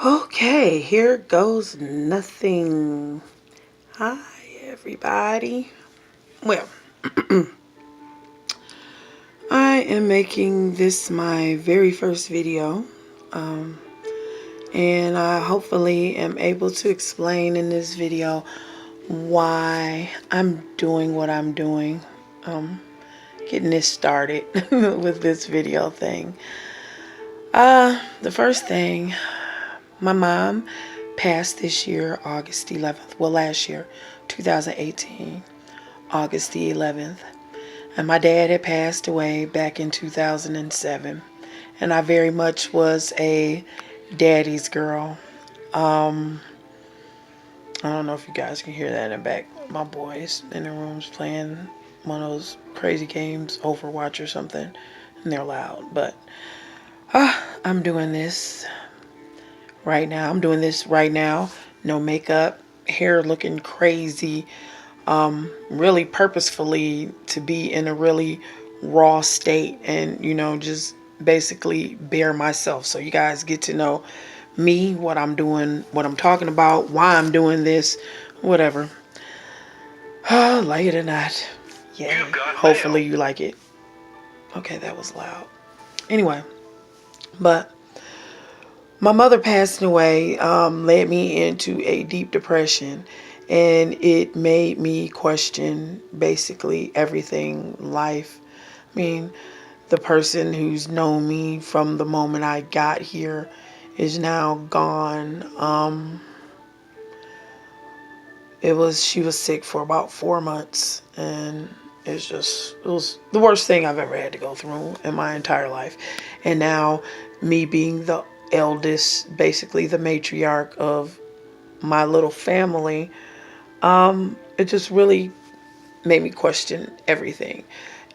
Okay, here goes nothing. Hi, everybody. Well, I am making this my very first video, and I hopefully am able to explain in this video why I'm doing what I'm doing, getting this started with this video thing. The first thing, my mom passed this year, August 11th. Well, last year, 2018, August the 11th. And my dad had passed away back in 2007. And I very much was a daddy's girl. I don't know if you guys can hear that in the back. My boys in the rooms playing one of those crazy games, Overwatch or something. And they're loud. But I'm doing this right now. I'm doing this right now. No makeup, hair looking crazy. Really purposefully to be in a really raw state and, just basically bare myself. So you guys get to know me, what I'm doing, what I'm talking about, why I'm doing this, whatever. Like it or not. Yay. Hopefully you like it. Okay, that was loud. Anyway, but my mother passing away led me into a deep depression, and it made me question basically everything life. I mean, the person who's known me from the moment I got here is now gone. She was sick for about 4 months, and it was the worst thing I've ever had to go through in my entire life. And now, me being the eldest, basically the matriarch of my little family, it just really made me question everything.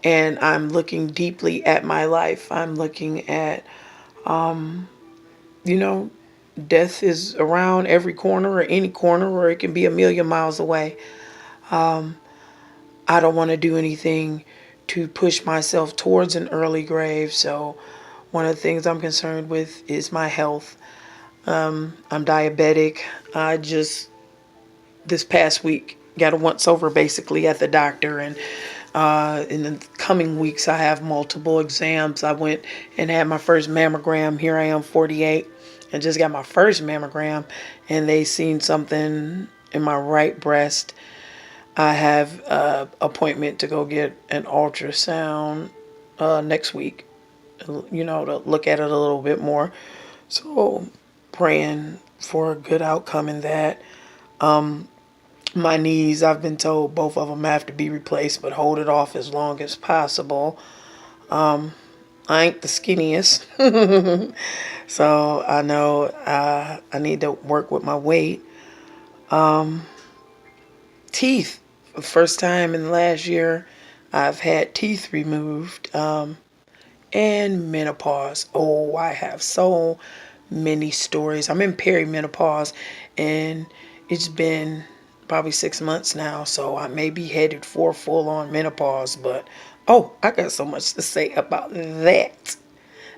And I'm looking deeply at my life. I'm looking at, you know, death is around every corner or any corner, or it can be a million miles away. I don't want to do anything to push myself towards an early grave. So one of the things I'm concerned with is my health. I'm diabetic. I just, this past week, got a once over basically at the doctor, and in the coming weeks I have multiple exams. I went and had my first mammogram. Here I am, 48, and just got my first mammogram, and they seen something in my right breast. I have an appointment to go get an ultrasound next week, to look at it a little bit more. So praying for a good outcome in that. My knees, I've been told both of them have to be replaced, but hold it off as long as possible. I ain't the skinniest, so I know I need to work with my weight. Teeth. First time in the last year I've had teeth removed. And menopause. Oh, I have so many stories. I'm in perimenopause, and it's been probably 6 months now, so I may be headed for full on menopause. But oh, I got so much to say about that.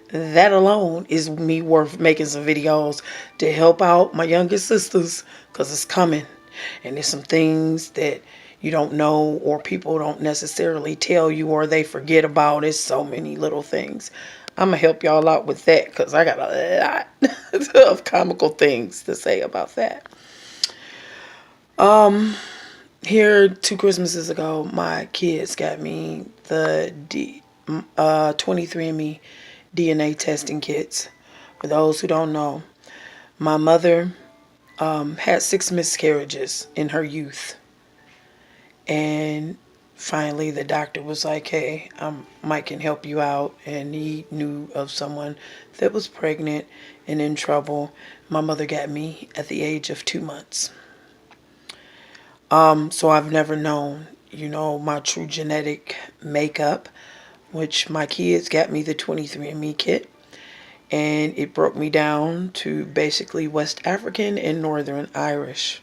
That alone is me worth making some videos to help out my youngest sisters, because it's coming. And there's some things that you don't know, or people don't necessarily tell you, or they forget about. It's so many little things. I'm going to help y'all out with that, because I got a lot of comical things to say about that. Here 2 Christmases ago, my kids got me the 23andMe DNA testing kits. For those who don't know, my mother had 6 miscarriages in her youth. And finally the doctor was like, hey, Mike can help you out. And he knew of someone that was pregnant and in trouble. My mother got me at the age of 2 months. So I've never known, my true genetic makeup, which my kids got me the 23andMe kit. And it broke me down to basically West African and Northern Irish.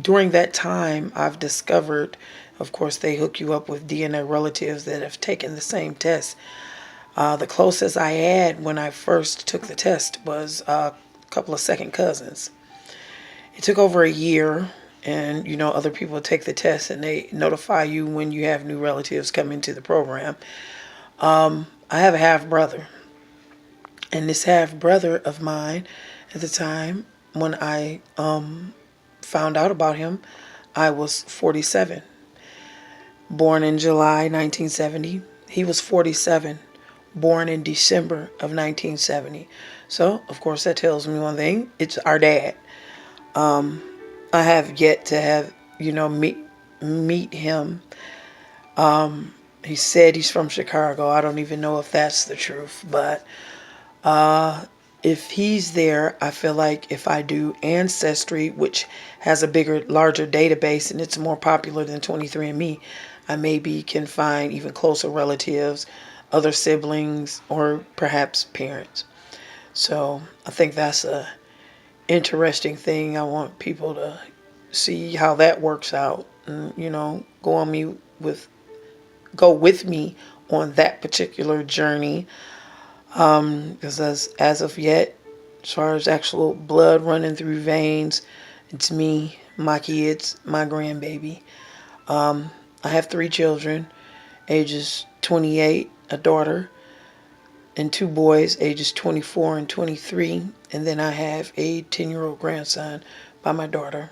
During that time, I've discovered, of course, they hook you up with DNA relatives that have taken the same test. The closest I had when I first took the test was a couple of second cousins. It took over a year, and other people take the test and they notify you when you have new relatives come into the program. I have a half brother, and this half brother of mine, at the time when I found out about him, I was 47. Born in July 1970. He was 47, born in December of 1970. So, of course, that tells me one thing. It's our dad. I have yet to have, meet him. He said he's from Chicago. I don't even know if that's the truth, but if he's there, I feel like if I do Ancestry, which has a larger database, and it's more popular than 23andMe, I maybe can find even closer relatives, other siblings, or perhaps parents. So I think that's a interesting thing. I want people to see how that works out, and go with me on that particular journey. Because as of yet, as far as actual blood running through veins, it's me, my kids, my grandbaby. I have 3 children, ages 28, a daughter, and 2 boys, ages 24 and 23. And then I have a 10-year-old grandson by my daughter.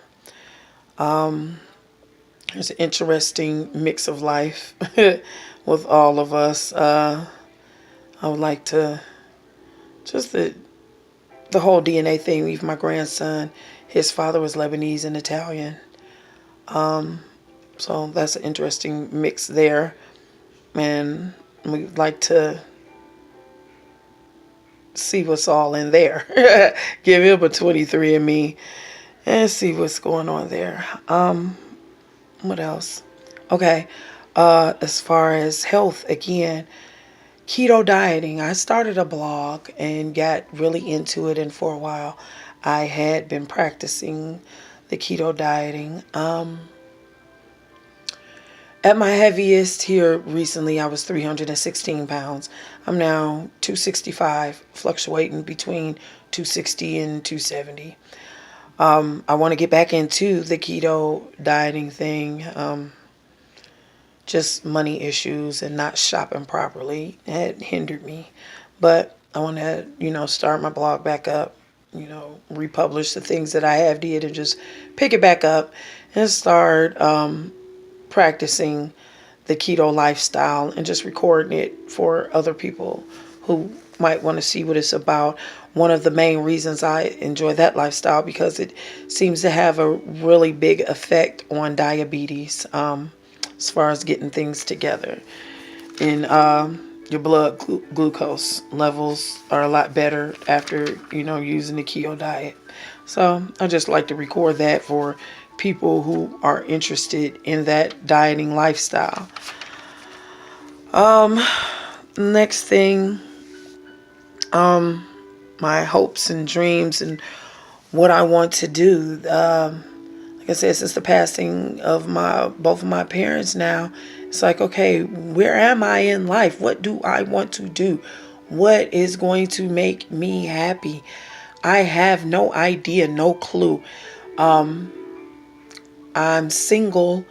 It's an interesting mix of life with all of us. I would like to, just the whole DNA thing, even my grandson, his father was Lebanese and Italian. So that's an interesting mix there. And we'd like to see what's all in there. Give him a 23andMe and see what's going on there. What else? Okay. As far as health, again, keto dieting. I started a blog and got really into it, and for a while I had been practicing the keto dieting. At my heaviest here recently, I was 316 pounds. I'm now 265, fluctuating between 260 and 270. I want to get back into the keto dieting thing. Just money issues and not shopping properly had hindered me. But I want to, start my blog back up, republish the things that I have did and just pick it back up and start practicing the keto lifestyle and just recording it for other people who might want to see what it's about. One of the main reasons I enjoy that lifestyle, because it seems to have a really big effect on diabetes, as far as getting things together. And your blood glucose levels are a lot better after, using the keto diet. So I just like to record that for people who are interested in that dieting lifestyle. Next thing, my hopes and dreams and what I want to do. Like I said, since the passing of both of my parents now, it's like, okay, where am I in life? What do I want to do? What is going to make me happy? I have no idea, no clue. I'm single,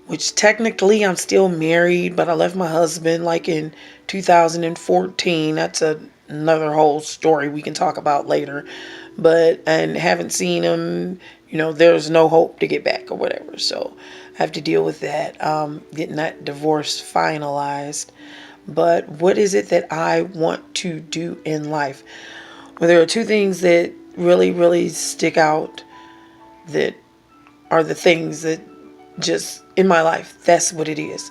which technically I'm still married, but I left my husband like in 2014. That's another whole story we can talk about later. And haven't seen him, there's no hope to get back or whatever. So I have to deal with that, getting that divorce finalized. But what is it that I want to do in life? Well, there are 2 things that really, really stick out that are the things that just in my life. That's what it is.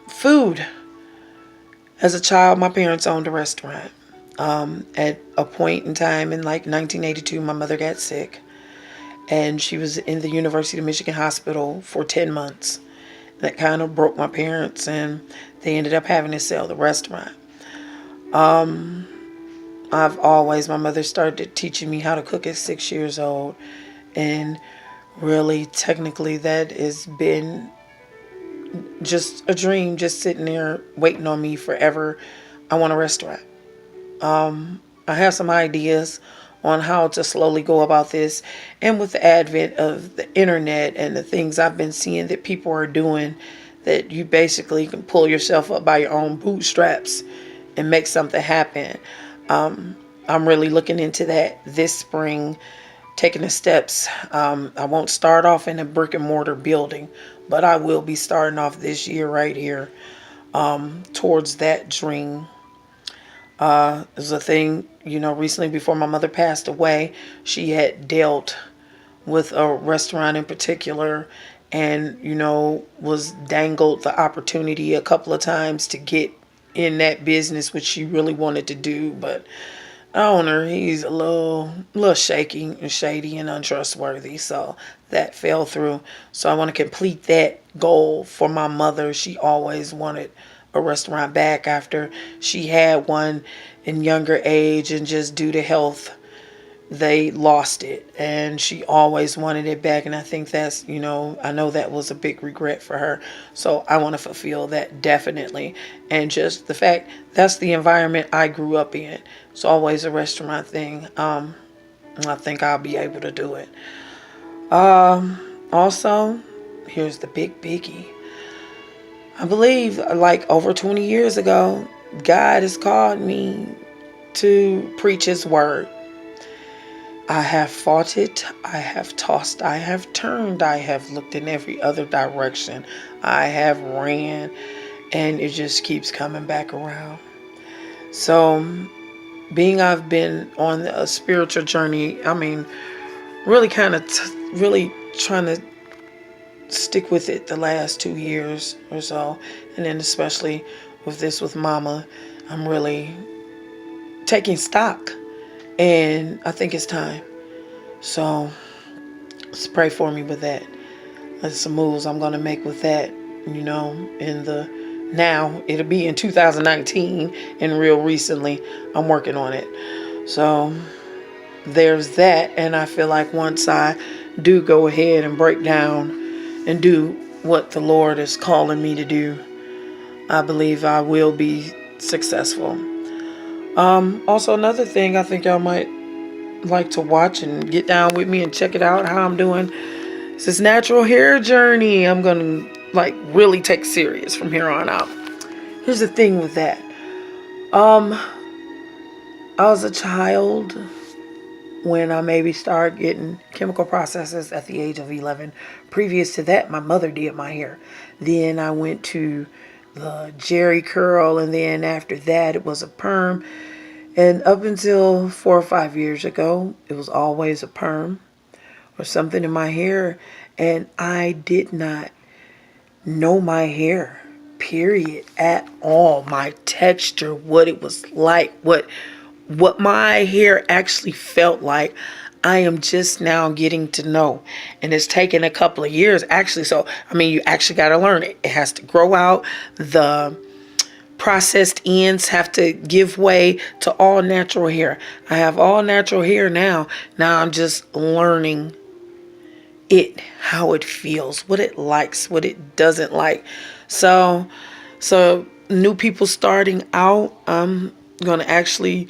Food. As a child, my parents owned a restaurant. At a point in time in like 1982, my mother got sick, and she was in the University of Michigan hospital for 10 months. That kind of broke my parents, and they ended up having to sell the restaurant. My mother started teaching me how to cook at 6 years old, and really technically that has been just a dream, just sitting there waiting on me forever. I want a restaurant. I have some ideas on how to slowly go about this. And with the advent of the internet and the things I've been seeing that people are doing, that you basically can pull yourself up by your own bootstraps and make something happen. I'm really looking into that this spring, taking the steps. I won't start off in a brick and mortar building, but I will be starting off this year right here towards that dream. There's a thing, recently before my mother passed away, she had dealt with a restaurant in particular and, was dangled the opportunity a couple of times to get in that business, which she really wanted to do. But the owner, he's a little shaky and shady and untrustworthy. So that fell through. So I want to complete that goal for my mother. She always wanted a restaurant back after she had one in younger age, and just due to health they lost it, and she always wanted it back. And I think that's, I know that was a big regret for her. So I want to fulfill that definitely. And just the fact that's the environment I grew up in. It's always a restaurant thing. I think I'll be able to do it. Also, here's the big biggie. I believe like over 20 years ago, God has called me to preach his word. I have fought it, I have tossed, I have turned, I have looked in every other direction, I have ran, and it just keeps coming back around. So, being I've been on a spiritual journey, really really trying to stick with it the last 2 years or so, and then especially with Mama, I'm really taking stock. And I think it's time. So let's pray for me with that. There's some moves I'm going to make with that, now it'll be in 2019, and real recently I'm working on it. So there's that. And I feel like once I do go ahead and break down and do what the Lord is calling me to do, I believe I will be successful. Also, another thing I think y'all might like to watch and get down with me and check it out, how I'm doing. It's this natural hair journey I'm going to really take serious from here on out. Here's the thing with that. I was a child when I maybe started getting chemical processes at the age of 11. Previous to that, my mother did my hair. Then I went to the Jerry curl, and then after that it was a perm. And up until 4 or 5 years ago, it was always a perm or something in my hair. And I did not know my hair, period, at all. My texture, what it was like, what my hair actually felt like. I am just now getting to know, and it's taken a couple of years actually. So you actually got to learn it. It has to grow out. The processed ends have to give way to all natural hair. I have all natural hair now. Now I'm just learning it, how it feels, what it likes, what it doesn't like. So new people starting out, I'm gonna actually,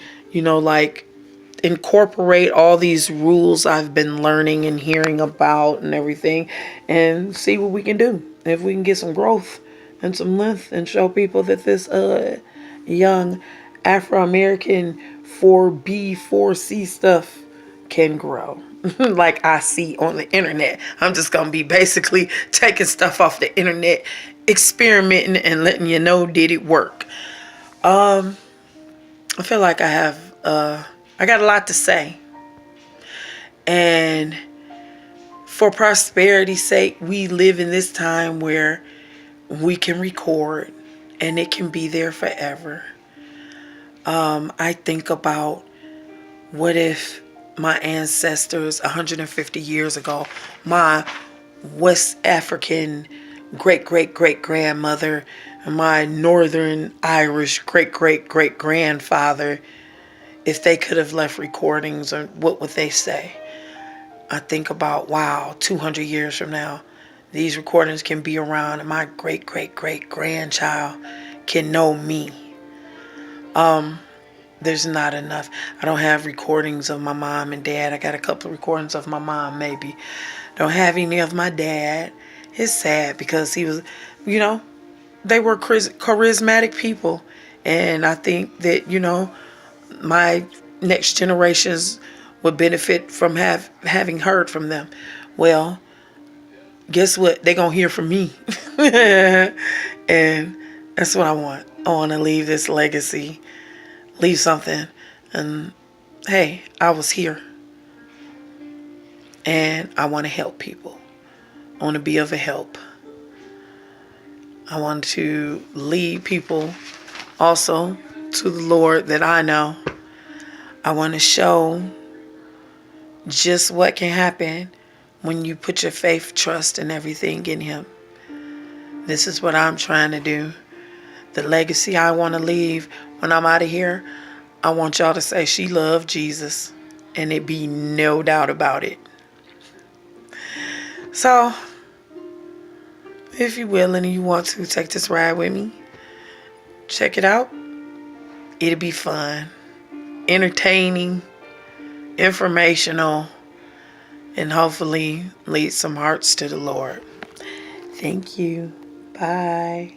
incorporate all these rules I've been learning and hearing about and everything, and see what we can do. If we can get some growth and some length and show people that this young Afro-American 4B, 4C stuff can grow. Like I see on the internet. I'm just going to be basically taking stuff off the internet, experimenting and letting you know, did it work? I feel like I got a lot to say. And for prosperity's sake, we live in this time where we can record and it can be there forever. I think about, what if my ancestors 150 years ago, my West African great-great-great-grandmother and my Northern Irish great-great-great-grandfather, if they could have left recordings, or what would they say? I think about, wow, 200 years from now, These recordings can be around and my great, great, great grandchild can know me. There's not enough. I don't have recordings of my mom and dad. I got a couple of recordings of my mom, maybe. Don't have any of my dad. It's sad because he was, you know, they were charismatic people. And I think that, my next generations would benefit from having heard from them. Well, guess what? They're going to hear from me. And that's what I want. I want to leave this legacy, leave something. And hey, I was here. And I want to help people. I want to be of a help. I want to lead people also to the Lord that I know. I want to show just what can happen when you put your faith, trust, and everything in Him. This is what I'm trying to do. The legacy I want to leave when I'm out of here, I want y'all to say she loved Jesus, and it be no doubt about it. So, if you're willing and you want to take this ride with me, check it out. It'll be fun, entertaining, informational, and hopefully lead some hearts to the Lord. Thank you. Bye.